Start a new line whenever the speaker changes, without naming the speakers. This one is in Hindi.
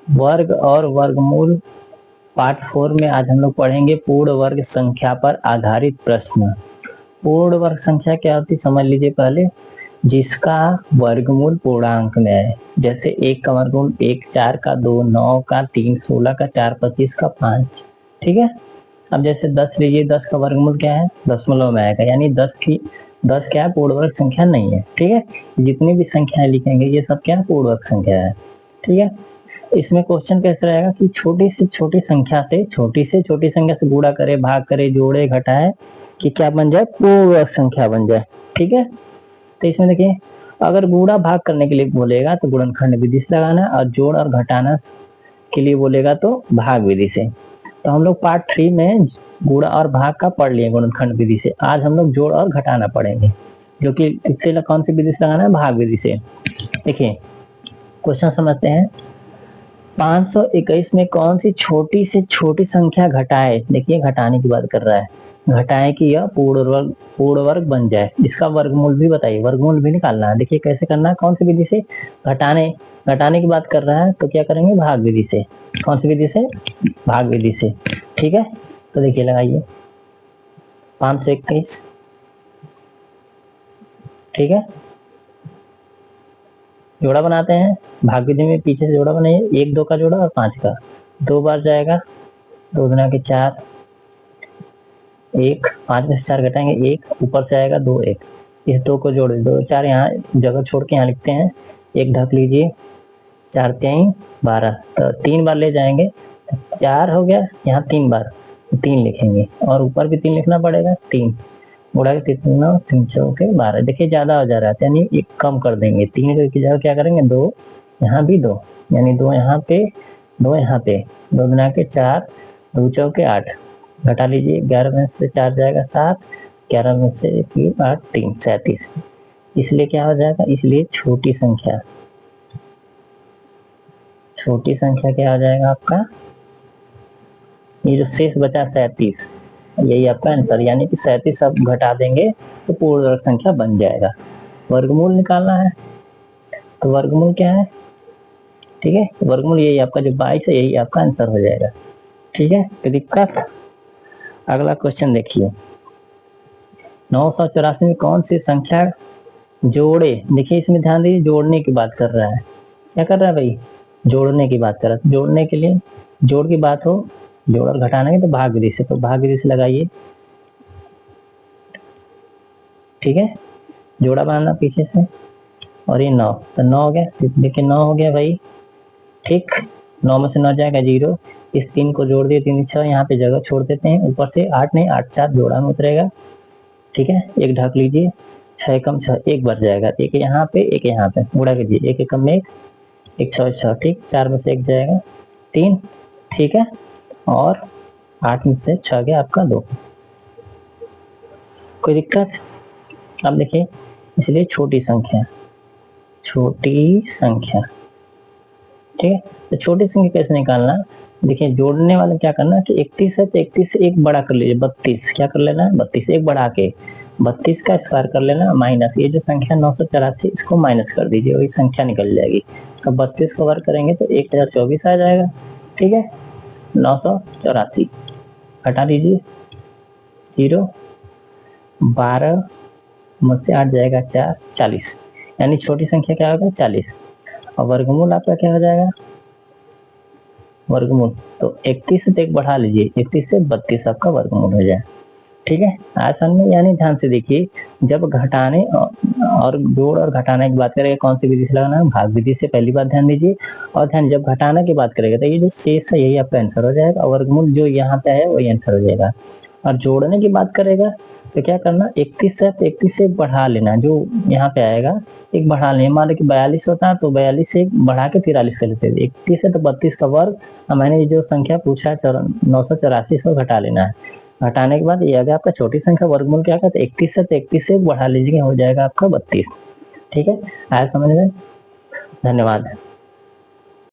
वर्ग और वर्गमूल पार्ट 4 में आज हम लोग पढ़ेंगे पूर्ण वर्ग संख्या पर आधारित प्रश्न। पूर्ण वर्ग संख्या क्या होती है समझ लीजिए पहले, जिसका वर्गमूल पूर्णांक में है। जैसे 1 का वर्गमूल 1, 4 का 2, 9 का 3, 16 का 4, 25 का 5। ठीक है। अब जैसे 10 लीजिए, 10 का वर्गमूल क्या है, दशमलव में आएगा, यानी 10 क्या है, पूर्ण वर्ग संख्या नहीं है। ठीक है। जितनी भी संख्याएं लिखेंगे ये सब क्या है, पूर्ण वर्ग संख्या है। ठीक है। इसमें क्वेश्चन कैसे रहेगा कि छोटी से छोटी संख्या से गुणा करे, भाग करे, जोड़े, घटाए कि क्या बन जाए, पूर्ण वर्ग संख्या बन जाए। ठीक है। तो इसमें देखिए, अगर गुणा भाग करने के लिए बोलेगा तो गुणनखंड विधि से लगाना, और जोड़ और घटाना के लिए बोलेगा तो भाग विधि से। तो हम लोग पार्ट 3 में गुणा और भाग का पढ़ लिए गुणनखंड विधि से। आज हम लोग जोड़ और घटाना पढ़ेंगे, जो कि इससे कौन सी विधि से लगाना है, भाग विधि से। देखिए क्वेश्चन समझते हैं। 521 में कौन सी छोटी से छोटी संख्या घटाए, देखिए घटाने की बात कर रहा है, घटाए कि यह पूर्ण वर्ग बन जाए। इसका वर्गमूल भी बताइए, वर्गमूल भी निकालना है। देखिए कैसे करना है, कौन सी विधि से, घटाने की बात कर रहा है तो क्या करेंगे, भाग विधि से। कौन सी विधि से, भाग विधि से। ठीक है। तो देखिए लगाइए 521। ठीक है, जोड़ा बनाते हैं भाग विधि में, पीछे से जोड़ा बनाइए, 1 2 का जोड़ा और 5 का, 2 बार जाएगा, 2 दुना के 4, 1, 5 में से 4 घटाएंगे 1, ऊपर से आएगा 2 1, इस 2 को जोड़ 2 4, यहाँ जगह छोड़ के यहाँ लिखते हैं, 1 ढक लीजिए, 4 3 12, तो 3 बार ले जाएंगे, 4 हो गया, यहाँ 3 बार 3 लिखेंगे, और ऊपर भी 3 लिखना पड़ेगा, 3 गुणा के 3 9 3 चौके 12। देखिए ज्यादा हो जा रहा है, यानी एक कम कर देंगे, 3 की जगह क्या करेंगे, 2, यहाँ भी 2, यानी 2 यहाँ पे, 2 यहाँ पे, 2 गुना के 4, 2 चौके 8, घटा लीजिए, 11 में से 4 जाएगा 7, 11 में से 3 8 3 37। इसलिए क्या हो जाएगा, इसलिए छोटी संख्या क्या हो जाएगा आपका, ये जो शेष बचा 37, यही आपका आंसर, यानी कि 37 अब घटा देंगे तो पूर्ण वर्ग संख्या बन जाएगा। वर्गमूल निकालना है, तो वर्गमूल क्या है, ठीक है, वर्गमूल यही आपका जो 22 है, यही आपका आंसर हो जाएगा। ठीक है, तो दिक्कत। अगला क्वेश्चन देखिए, 984 में कौन सी संख्या जोड़े। देखिए इसमें ध्यान दीजिए, जोड़ने की बात कर रहा है, क्या कर रहा है भाई, जोड़ने की बात कर रहा है। जोड़ने के लिए, जोड़ की बात हो, जोड़ और घटाना है तो भाग विधि से, तो भाग विधि से लगाइए। ठीक है, जोड़ा बनाना पीछे से, और ये 9, तो 9 हो गया, देखिए 9 हो गया भाई। ठीक, 9 में से 9 जाएगा 0, इस 3 को जोड़ दिए, 3 6, यहाँ पे जगह छोड़ देते हैं, ऊपर से 8 नहीं 8 4 जोड़ा में उतरेगा। ठीक है, 1 ढक लीजिए, 6 कम 6, 1 बढ़ जाएगा, 1 यहाँ पे 1 यहाँ पे, गुणा कीजिए, 1 कम में 1, 1 6 6। ठीक, 4 में से 1 जाएगा 3। ठीक है, और 8 में से 6 गया आपका 2। कोई दिक्कत। अब देखिए, इसलिए छोटी संख्या, ठीक है, तो छोटी संख्या कैसे निकालना। देखिए जोड़ने वाले क्या करना कि 31 है तो 31 से एक बड़ा कर लीजिए, 32, क्या कर लेना है, 32 एक बढ़ा के 32 का स्क्वायर कर लेना, माइनस ये जो संख्या 984 इसको माइनस कर दीजिए, वही संख्या निकल जाएगी। तो 32 का वर्ग करेंगे तो 1024 आ जाएगा। ठीक है, 984 हटा दीजिए, 0, 12 में से 8 जाएगा 4, 40, यानी छोटी संख्या क्या होगा, 40। और वर्गमूल आपका क्या हो जाएगा, वर्गमूल तो 31 से एक बढ़ा लीजिए, 31 से 32 आपका वर्गमूल हो जाए। ठीक है, आसान में, यानी ध्यान से देखिए, जब घटाने और जोड़ और घटाने की बात करेंगे कौन सी विधि से लगाना है, भाग विधि से, पहली बात ध्यान दीजिए। और ध्यान, जब घटाने की बात करेंगे तो ये जो शेष है यही आपका आंसर हो जाएगा, और वर्गमूल जो यहाँ पे है वही आंसर हो जाएगा। और जोड़ने की बात करेगा तो क्या करना, 31 है तो 31 से बढ़ा लेना, जो यहाँ पे आएगा एक बढ़ा लेना, मान लो कि 42 होता है तो 42 से बढ़ा के 43 कर लेते हैं, 31 है तो 32 का वर्ग, मैंने जो संख्या पूछा है 984 को घटा लेना है। घटाने के बाद ये आ गया आपका छोटी संख्या, वर्गमूल क्या कहते हैं, 31 है तो 31 से बढ़ा लीजिए, हो जाएगा आपका 32। ठीक है, आया समझ में, धन्यवाद।